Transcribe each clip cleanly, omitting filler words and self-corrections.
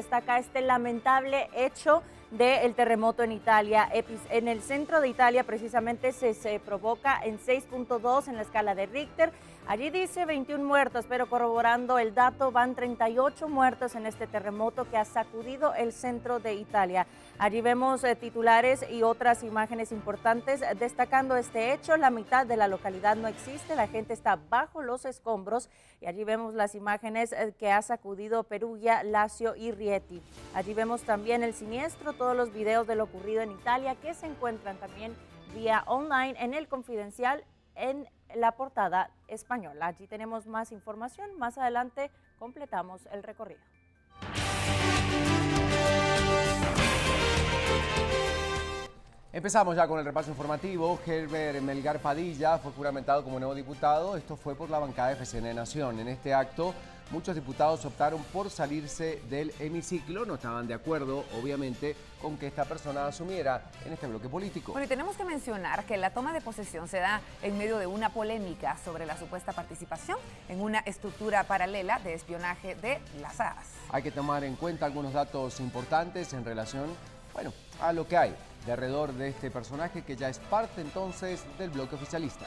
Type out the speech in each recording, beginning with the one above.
destaca este lamentable hecho del terremoto en Italia. En el centro de Italia precisamente se provoca en 6.2 en la escala de Richter. Allí dice 21 muertos, pero corroborando el dato van 38 muertos en este terremoto que ha sacudido el centro de Italia. Allí vemos titulares y otras imágenes importantes destacando este hecho. La mitad de la localidad no existe, la gente está bajo los escombros y allí vemos las imágenes que ha sacudido Perugia, Lazio y Rieti. Allí vemos también el siniestro, todos los videos de lo ocurrido en Italia que se encuentran también vía online en El Confidencial en la portada española. Allí tenemos más información, más adelante completamos el recorrido. Empezamos ya con el repaso informativo. Herbert Melgar Padilla fue juramentado como nuevo diputado. Esto fue por la bancada de FCN Nación. En este acto, muchos diputados optaron por salirse del hemiciclo. No estaban de acuerdo, obviamente, con que esta persona asumiera en este bloque político. Bueno, y tenemos que mencionar que la toma de posesión se da en medio de una polémica sobre la supuesta participación en una estructura paralela de espionaje de las ARAS. Hay que tomar en cuenta algunos datos importantes en relación, a lo que hay de alrededor de este personaje que ya es parte entonces del bloque oficialista.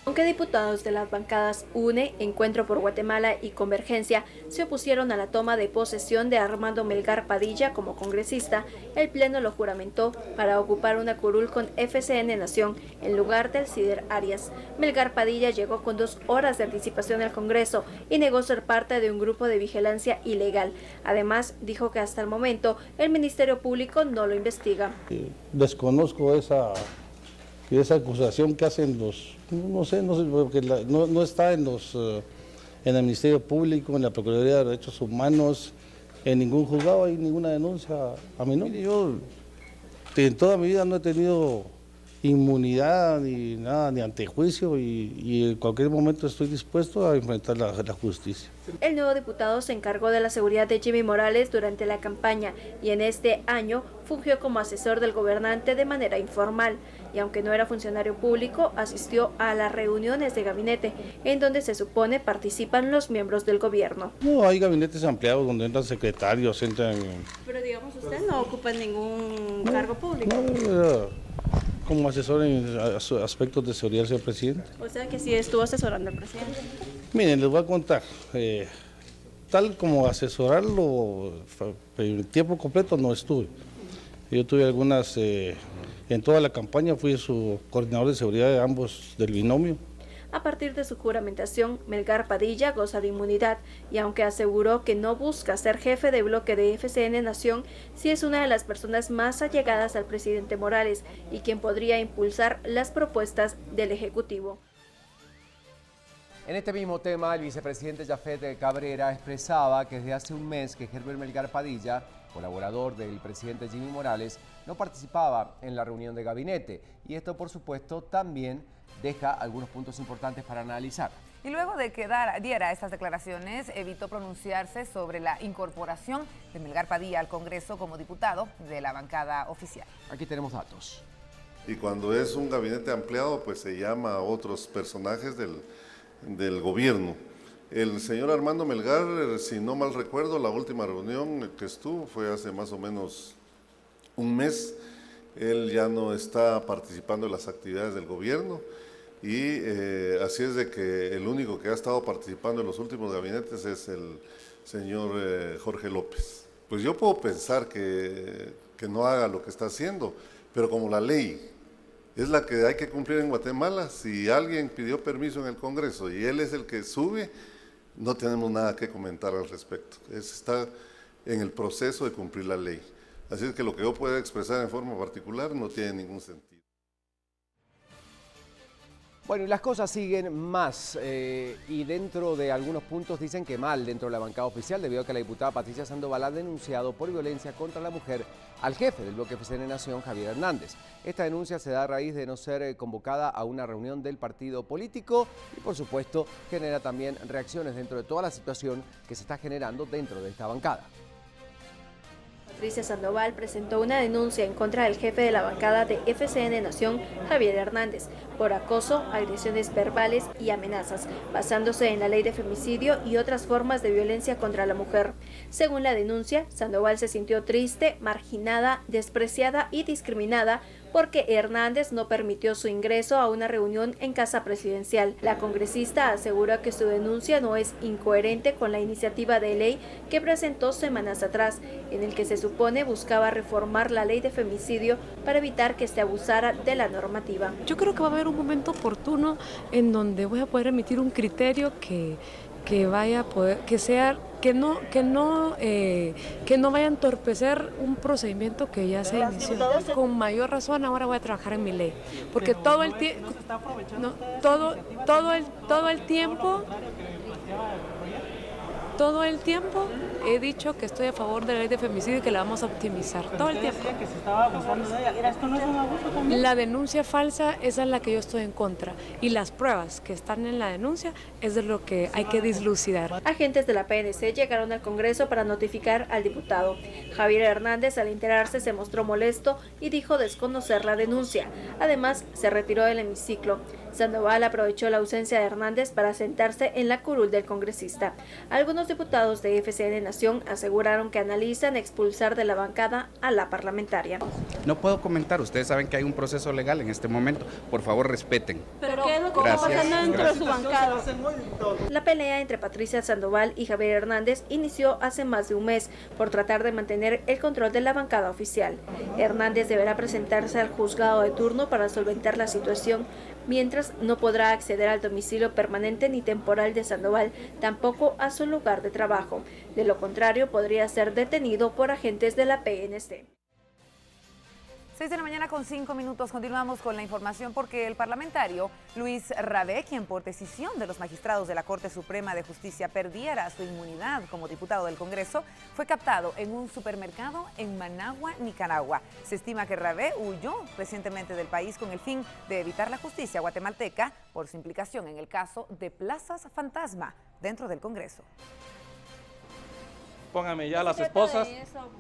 Aunque diputados de las bancadas UNE, Encuentro por Guatemala y Convergencia se opusieron a la toma de posesión de Armando Melgar Padilla como congresista, el Pleno lo juramentó para ocupar una curul con FCN Nación en lugar del Cider Arias. Melgar Padilla llegó con 2 horas de anticipación al Congreso y negó ser parte de un grupo de vigilancia ilegal. Además, dijo que hasta el momento el Ministerio Público no lo investiga. Desconozco esa acusación que hacen los, no sé, porque no está en el Ministerio Público, en la Procuraduría de Derechos Humanos, en ningún juzgado hay ninguna denuncia a mi nombre. Yo en toda mi vida no he tenido inmunidad ni nada, ni antejuicio y en cualquier momento estoy dispuesto a enfrentar la justicia. El nuevo diputado se encargó de la seguridad de Jimmy Morales durante la campaña y en este año fungió como asesor del gobernante de manera informal y aunque no era funcionario público, asistió a las reuniones de gabinete en donde se supone participan los miembros del gobierno. No, hay gabinetes ampliados donde entran secretarios, entran... Pero digamos, usted no ocupa ningún cargo público. No, como asesor en aspectos de seguridad del presidente. O sea que sí estuvo asesorando al presidente. Miren, les voy a contar, tal como asesorarlo en tiempo completo no estuve. Yo tuve algunas, en toda la campaña fui su coordinador de seguridad de ambos del binomio. A partir de su juramentación, Melgar Padilla goza de inmunidad y aunque aseguró que no busca ser jefe de bloque de FCN Nación, sí es una de las personas más allegadas al presidente Morales y quien podría impulsar las propuestas del Ejecutivo. En este mismo tema, el vicepresidente Jafet Cabrera expresaba que desde hace un mes que Herbert Melgar Padilla, colaborador del presidente Jimmy Morales, no participaba en la reunión de gabinete. Y esto, por supuesto, también deja algunos puntos importantes para analizar. Y luego de que diera estas declaraciones, evitó pronunciarse sobre la incorporación de Melgar Padilla al Congreso como diputado de la bancada oficial. Aquí tenemos datos. Y cuando es un gabinete ampliado, pues se llama a otros personajes del gobierno. El señor Armando Melgar, si no mal recuerdo, la última reunión que estuvo fue hace más o menos un mes. Él ya no está participando en las actividades del gobierno y así es de que el único que ha estado participando en los últimos gabinetes es el señor Jorge López. Pues yo puedo pensar que no haga lo que está haciendo, pero como la ley es la que hay que cumplir en Guatemala, si alguien pidió permiso en el Congreso y él es el que sube, no tenemos nada que comentar al respecto. Está en el proceso de cumplir la ley. Así es que lo que yo pueda expresar en forma particular no tiene ningún sentido. Bueno, y las cosas siguen más y dentro de algunos puntos dicen que mal dentro de la bancada oficial debido a que la diputada Patricia Sandoval ha denunciado por violencia contra la mujer al jefe del bloque FCN Nación, Javier Hernández. Esta denuncia se da a raíz de no ser convocada a una reunión del partido político y por supuesto genera también reacciones dentro de toda la situación que se está generando dentro de esta bancada. Patricia Sandoval presentó una denuncia en contra del jefe de la bancada de FCN Nación, Javier Hernández, por acoso, agresiones verbales y amenazas, basándose en la ley de femicidio y otras formas de violencia contra la mujer. Según la denuncia, Sandoval se sintió triste, marginada, despreciada y discriminada porque Hernández no permitió su ingreso a una reunión en Casa Presidencial. La congresista asegura que su denuncia no es incoherente con la iniciativa de ley que presentó semanas atrás, en el que se supone buscaba reformar la ley de femicidio para evitar que se abusara de la normativa. Yo creo que va a haber un momento oportuno en donde voy a poder emitir un criterio que vaya a poder, que no vaya a entorpecer un procedimiento que ya se inició. Con mayor razón ahora voy a trabajar en mi ley, porque todo el tiempo he dicho que estoy a favor de la ley de femicidio y que la vamos a optimizar, todo el tiempo. Que se estaba abusando de ella. ¿Esto no es un abuso también? La denuncia falsa, esa es la que yo estoy en contra, y las pruebas que están en la denuncia es de lo que hay que dislucidar. Agentes de la PNC llegaron al Congreso para notificar al diputado. Javier Hernández, al enterarse, se mostró molesto y dijo desconocer la denuncia. Además, se retiró del hemiciclo. Sandoval aprovechó la ausencia de Hernández para sentarse en la curul del congresista. Algunos diputados de FCN Nación aseguraron que analizan expulsar de la bancada a la parlamentaria. No puedo comentar, ustedes saben que hay un proceso legal en este momento, por favor respeten. ¿Pero qué es lo que está pasando dentro de su bancada? La pelea entre Patricia Sandoval y Javier Hernández inició hace más de un mes por tratar de mantener el control de la bancada oficial. Hernández deberá presentarse al juzgado de turno para solventar la situación, mientras no podrá acceder al domicilio permanente ni temporal de Sandoval, tampoco a su lugar de trabajo. De lo contrario, podría ser detenido por agentes de la PNC. 6 de la mañana con 5 minutos. Continuamos con la información porque el parlamentario Luis Rabé, quien por decisión de los magistrados de la Corte Suprema de Justicia perdiera su inmunidad como diputado del Congreso, fue captado en un supermercado en Managua, Nicaragua. Se estima que Rabé huyó recientemente del país con el fin de evitar la justicia guatemalteca por su implicación en el caso de plazas fantasma dentro del Congreso. Pónganme ya las esposas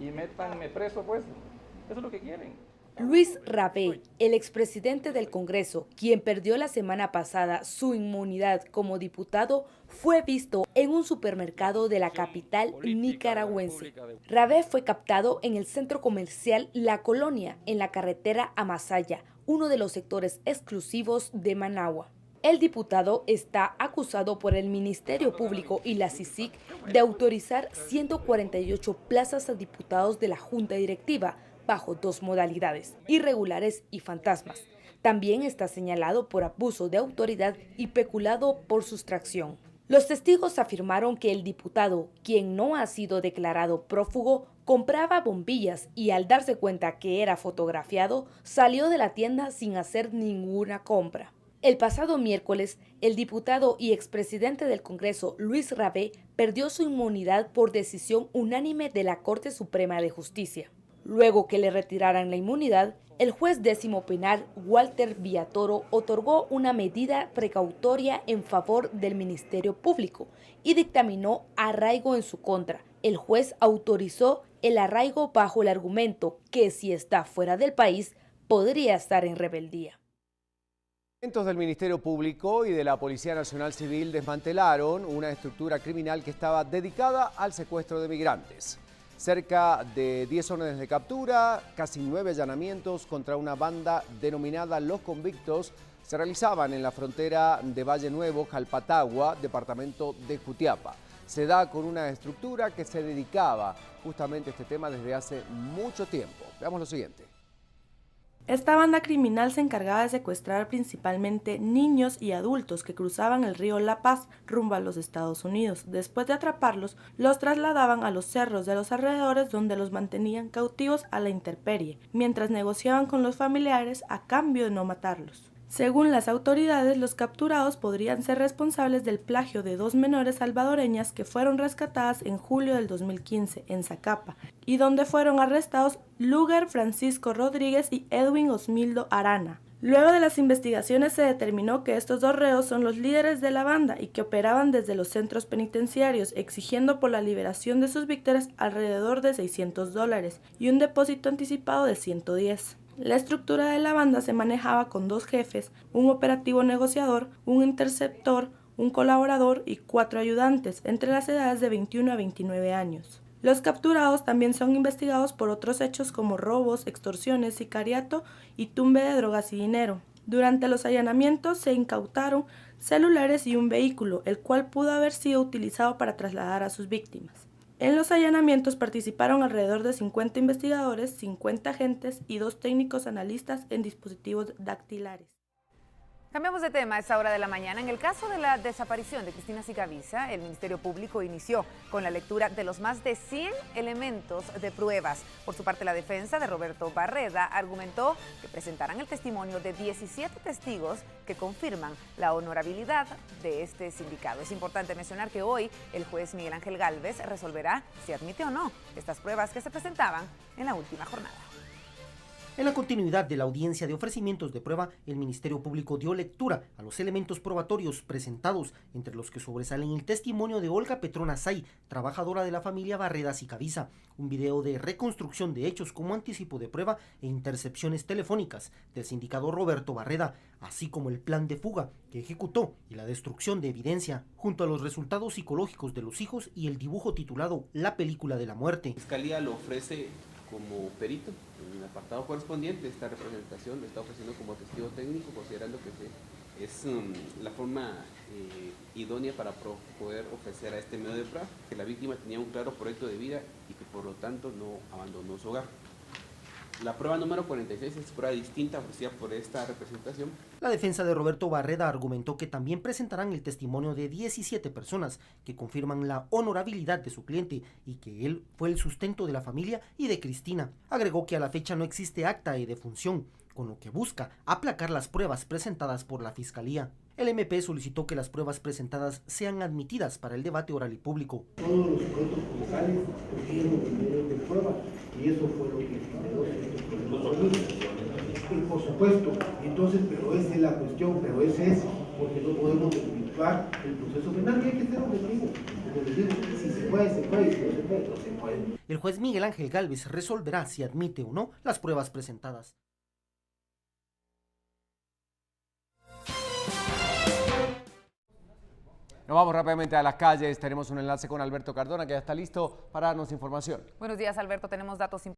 y métanme preso, pues. Eso es lo que quieren. Luis Rabé, el expresidente del Congreso, quien perdió la semana pasada su inmunidad como diputado, fue visto en un supermercado de la capital nicaragüense. Rabé fue captado en el centro comercial La Colonia, en la carretera a Masaya, uno de los sectores exclusivos de Managua. El diputado está acusado por el Ministerio Público y la CICIG de autorizar 148 plazas a diputados de la Junta Directiva, bajo dos modalidades, irregulares y fantasmas. También está señalado por abuso de autoridad y peculado por sustracción. Los testigos afirmaron que el diputado, quien no ha sido declarado prófugo, compraba bombillas y al darse cuenta que era fotografiado, salió de la tienda sin hacer ninguna compra. El pasado miércoles, el diputado y expresidente del Congreso, Luis Rabé, perdió su inmunidad por decisión unánime de la Corte Suprema de Justicia. Luego que le retiraran la inmunidad, el juez décimo penal Walter Villatoro otorgó una medida precautoria en favor del Ministerio Público y dictaminó arraigo en su contra. El juez autorizó el arraigo bajo el argumento que si está fuera del país, podría estar en rebeldía. Elementos del Ministerio Público y de la Policía Nacional Civil desmantelaron una estructura criminal que estaba dedicada al secuestro de migrantes. Cerca de 10 órdenes de captura, casi 9 allanamientos contra una banda denominada Los Convictos se realizaban en la frontera de Valle Nuevo, Jalpatagua, departamento de Jutiapa. Se da con una estructura que se dedicaba justamente a este tema desde hace mucho tiempo. Veamos lo siguiente. Esta banda criminal se encargaba de secuestrar principalmente niños y adultos que cruzaban el río La Paz rumbo a los Estados Unidos. Después de atraparlos, los trasladaban a los cerros de los alrededores donde los mantenían cautivos a la intemperie, mientras negociaban con los familiares a cambio de no matarlos. Según las autoridades, los capturados podrían ser responsables del plagio de 2 menores salvadoreñas que fueron rescatadas en julio del 2015 en Zacapa y donde fueron arrestados Luger Francisco Rodríguez y Edwin Osmildo Arana. Luego de las investigaciones se determinó que estos 2 reos son los líderes de la banda y que operaban desde los centros penitenciarios, exigiendo por la liberación de sus víctimas alrededor de $600 y un depósito anticipado de $110. La estructura de la banda se manejaba con 2 jefes, un operativo negociador, un interceptor, un colaborador y 4 ayudantes, entre las edades de 21 a 29 años. Los capturados también son investigados por otros hechos como robos, extorsiones, sicariato y tumbe de drogas y dinero. Durante los allanamientos se incautaron celulares y un vehículo, el cual pudo haber sido utilizado para trasladar a sus víctimas. En los allanamientos participaron alrededor de 50 investigadores, 50 agentes y 2 técnicos analistas en dispositivos dactilares. Cambiamos de tema a esta hora de la mañana. En el caso de la desaparición de Cristina Sicavisa, el Ministerio Público inició con la lectura de los más de 100 elementos de pruebas. Por su parte, la defensa de Roberto Barreda argumentó que presentarán el testimonio de 17 testigos que confirman la honorabilidad de este sindicado. Es importante mencionar que hoy el juez Miguel Ángel Gálvez resolverá si admite o no estas pruebas que se presentaban en la última jornada. En la continuidad de la audiencia de ofrecimientos de prueba, el Ministerio Público dio lectura a los elementos probatorios presentados, entre los que sobresalen el testimonio de Olga Petrona Say, trabajadora de la familia Barreda Sicavisa, un video de reconstrucción de hechos como anticipo de prueba e intercepciones telefónicas del sindicado Roberto Barreda, así como el plan de fuga que ejecutó y la destrucción de evidencia, junto a los resultados psicológicos de los hijos y el dibujo titulado La película de la muerte. La Fiscalía lo ofrece como perito en el apartado correspondiente. Esta representación lo está ofreciendo como testigo técnico, considerando que es la forma idónea para poder ofrecer a este medio de prueba que la víctima tenía un claro proyecto de vida y que por lo tanto no abandonó su hogar. La prueba número 46 es prueba distinta ofrecida por esta representación. La defensa de Roberto Barreda argumentó que también presentarán el testimonio de 17 personas que confirman la honorabilidad de su cliente y que él fue el sustento de la familia y de Cristina. Agregó que a la fecha no existe acta de defunción, con lo que busca aplacar las pruebas presentadas por la Fiscalía. El MP solicitó que las pruebas presentadas sean admitidas para el debate oral y público. Todos los sujetos procesales cogieron el medio de prueba y eso fue lo que generó ciertos problemas. Y por supuesto, entonces, pero esa es la cuestión, pero ese es porque no podemos desvirtuar el proceso penal, que hay que ser objetivo. Como les digo, si se puede, se puede, si no se puede, no se puede. El juez Miguel Ángel Gálvez resolverá si admite o no las pruebas presentadas. Nos vamos rápidamente a las calles. Tenemos un enlace con Alberto Cardona, que ya está listo para darnos información. Buenos días, Alberto. Tenemos datos importantes.